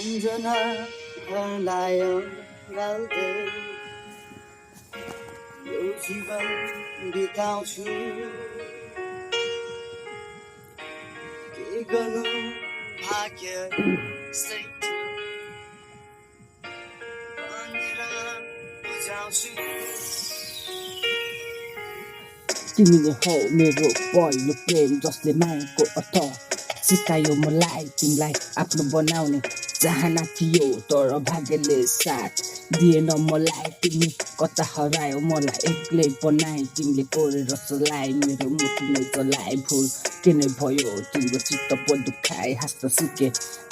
सम्झनाहरूलाई गाल्दै यो जीवन बिताउँछु के गर्नु भाग्य सही थियो भनेर बुझाउँछु तिमीले हौ मेरो पहिलो प्रेम जसले मायाको अर्थ सिकायो मलाई तिमीलाई आफ्नो बनाउने चाहना थियो तर भाग्यले साथ दिएन मलाई तिमी कता हरायो मलाई एक्लै बनाए तिमीले कोरेर चलाए मेरो मुटु नै चलाए भुल के नै भयो तिम्रो चित्त पो दुखाए हाँस्न सिके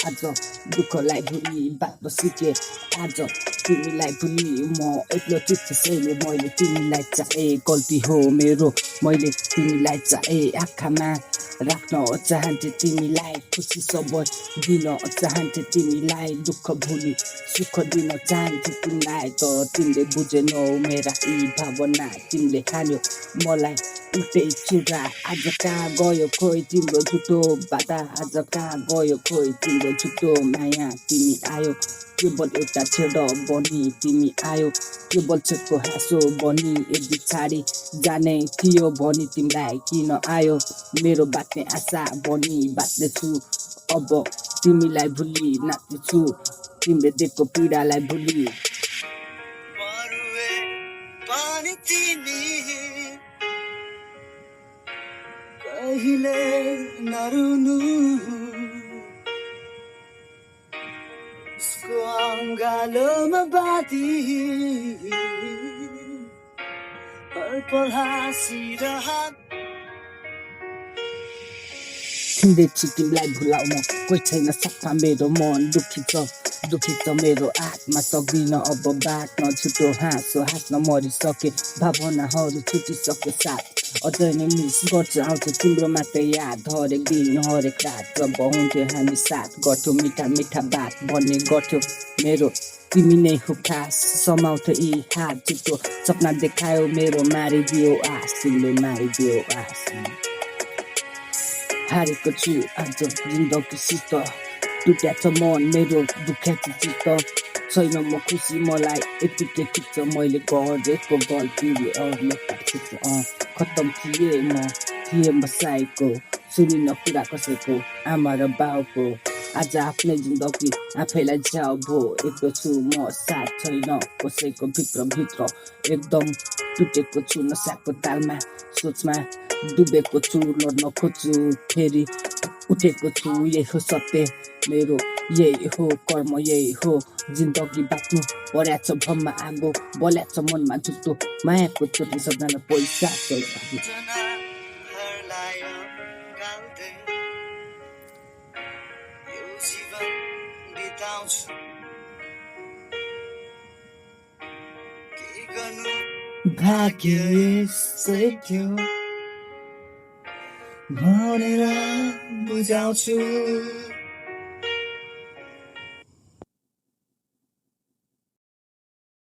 आज दुःखलाई भुली बाँच्न सिके आज तिमीलाई भुली म एक्लो चित्तैले मैले तिमीलाई चाहे गल्ती हो मेरो मैले तिमीलाई चाहे आँखामा राख्न चाहन्थे तिमीलाई खुसी सब दिन चाहन्थे तिमीलाई दुःख भुली सुख दिन चाहन्थे तिमीलाई त तिमीले बुझेनौ मेरा यी भावना तिमीले खान्यो मलाई उल्टै छुरा आज कहाँ गयो खोइ तिम्रो झुटो बाधा आज कहाँ गयो खोइ तिम्रो झुटो माया तिमी आयो केवल एउटा छेड बनी तिमी आयो केवल छेडको हाँसो बनी यदि छाडी जाने थियो भनी तिमीलाई किन आयो मेरो बाँच्ने आशा बनी बाँच्नेछु अब तिमीलाई भुली नाच्नेछु तिमीले दिएको पीडालाई भुली मरुए पनि तिमी कहिले नरुनु उसको अङ्गालोमा बाँधी हर पल हाँसिरहन् हिँड्दैछु तिमीलाई भुलाउन कोही छैन सफा मेरो मन दुखी छ मेरो आत्मा सक्दिन अब बाँच्न छुटो हाँसो हाँस्न मरिसके भावनाहरू छुटिसके साथ अझै नै मिस गर्छ आउँछ तिम्रो मात्रै याद हरेक दिन हरेक रात जब हुन्थ्यो हामी साथ गर्थ्यौ मिठा मिठा बात भन्ने गर्थ्यौ मेरो तिमी नै हो खास समाउँथ्यो यी हात छुटो सपना देखायो मेरो मारिदियो आस तिमीले मारिदियो आस हारेको छु आज जिन्दगीसित टुट्याछ मन मेरो दुख्याएको चित्त छैन म खुसी मलाई यतिकै ठिक छ मैले गरेको गल्तीले अरूले काटेको खत्तम थिएँ म बसाएको सुनिन कुरा कसैको आमा र बाउको आज आफ्नै जिन्दगी आफैलाई जाऊ भो एक्लो छु म साथ छैन कसैको भित्र एकदम टुटेको छु नसाको तालमा सोचमा डुबेको छु लड्न खोज्छु फेरि उठेको छु यही हो सत्य मेरो यही हो कर्म यही हो जिन्दगी बाँच्नु पर्याछ भममा आगो बल्याछ मनमा जुत्तो मायाको चोटले सबजना पैसा सम्झनाहरूलाई गाल्दै यो जीवन बिताउँछु के गर्नु भाग्य यसै थियो भनेर बुझाउँछु